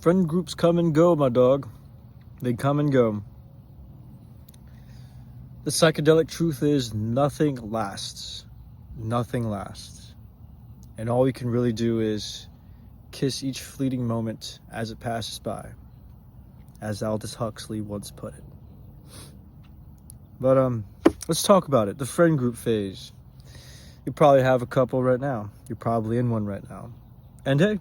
Friend groups come and go, my dog. They come and go. The psychedelic truth is nothing lasts. Nothing lasts. And all we can really do is kiss each fleeting moment as it passes by, as Aldous Huxley once put it. But let's talk about it. The friend group phase. You probably have a couple right now. You're probably in one right now. And hey,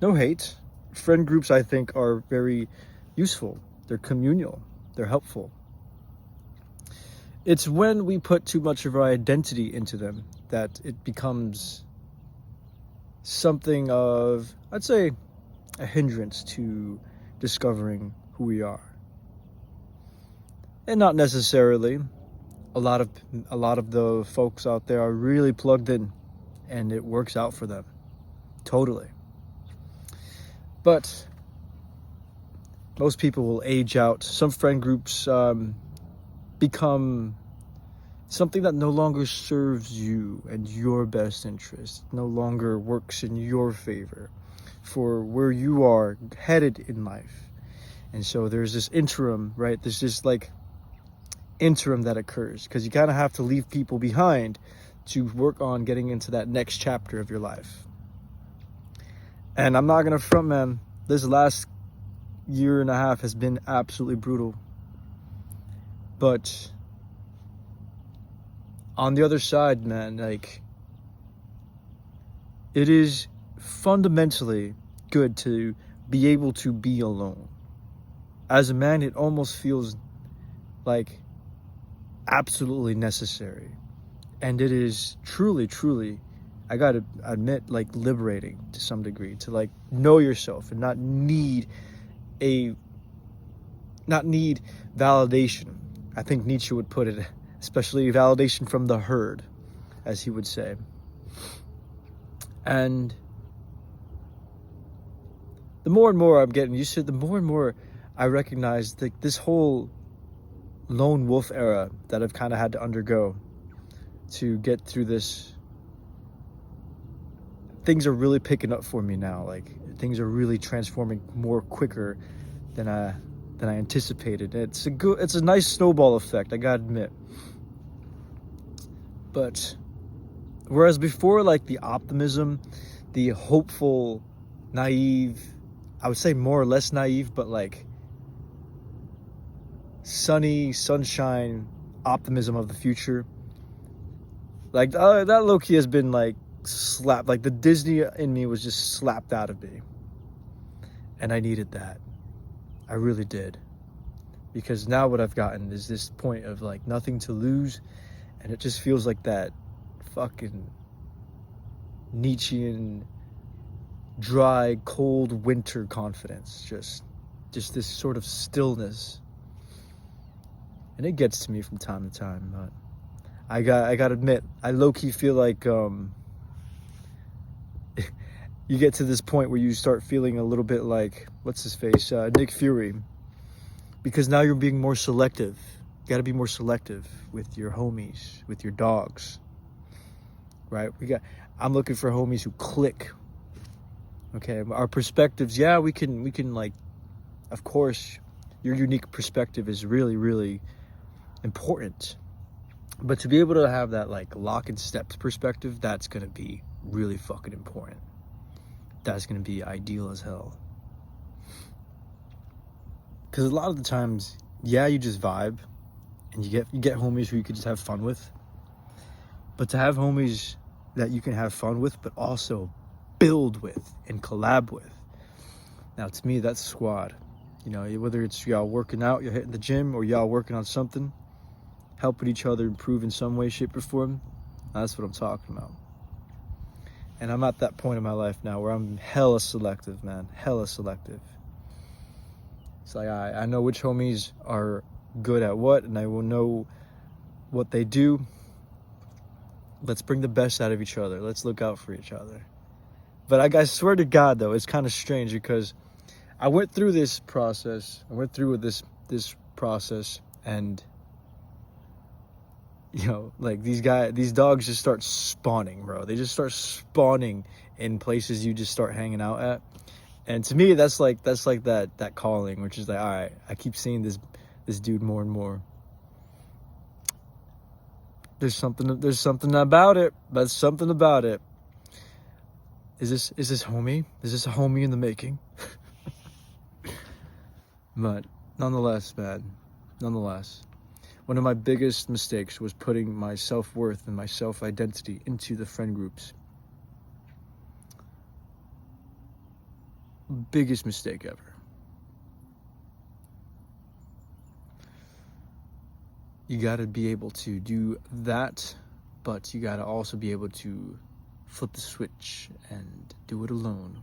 no hate. Friend groups, I think, are very useful. They're communal. They're helpful. It's when we put too much of our identity into them that it becomes something of, I'd say, a hindrance to discovering who we are. And not necessarily. A lot of the folks out there are really plugged in, and it works out for them. Totally. But most people will age out. Some friend groups become something that no longer serves you and your best interest, no longer works in your favor for where you are headed in life. And so there's this interim, right? There's this like interim that occurs because you kind of have to leave people behind to work on getting into that next chapter of your life. And I'm not gonna front, man, this last year and a half has been absolutely brutal. But on the other side, man, like, it is fundamentally good to be able to be alone. As a man, it almost feels like absolutely necessary. And it is truly, truly, I gotta admit, like, liberating to some degree, to like know yourself and not need validation. I think Nietzsche would put it, especially validation from the herd, as he would say. And the more and more I'm getting used to it, the more and more I recognize that this whole lone wolf era that I've kind of had to undergo to get through this, things are really picking up for me now. Like, things are really transforming more quicker than I anticipated. It's a nice snowball effect, I gotta admit. But whereas before, like, the optimism, the hopeful, naive, I would say more or less naive, but like sunny, sunshine optimism of the future, like that low-key has been like slapped. Like, the Disney in me was just slapped out of me, and I needed that. I really did, because now what I've gotten is this point of like nothing to lose, and it just feels like that fucking Nietzschean dry, cold winter confidence, just this sort of stillness. And it gets to me from time to time, but I gotta admit, I low-key feel like you get to this point where you start feeling a little bit like, what's his face, Nick Fury, because now you're being more selective. You gotta be more selective with your homies, with your dogs, right? I'm looking for homies who click. Okay, our perspectives, yeah, we can like, of course, your unique perspective is really, really important. But to be able to have that like lock and steps perspective, that's gonna be really fucking important. That's gonna be ideal as hell. Because a lot of the times, yeah, you just vibe, and you get homies who you can just have fun with. But to have homies that you can have fun with, but also build with and collab with. Now, to me, that's squad. You know, whether it's y'all working out, you're hitting the gym, or y'all working on something, helping each other improve in some way, shape, or form. That's what I'm talking about. And I'm at that point in my life now where I'm hella selective, man. Hella selective. It's like, I know which homies are good at what, and I will know what they do. Let's bring the best out of each other. Let's look out for each other. But I swear to God, though, it's kind of strange because I went through this process. This process, and you know, like, these dogs just start spawning, bro. They just start spawning in places you just start hanging out at, And to me, that's like that calling, which is like, all right, I keep seeing this dude more and more. There's something about it. There's something about it. Is this homie? Is this a homie in the making? But nonetheless, man, one of my biggest mistakes was putting my self-worth and my self-identity into the friend groups. Biggest mistake ever. You got to be able to do that, but you got to also be able to flip the switch and do it alone.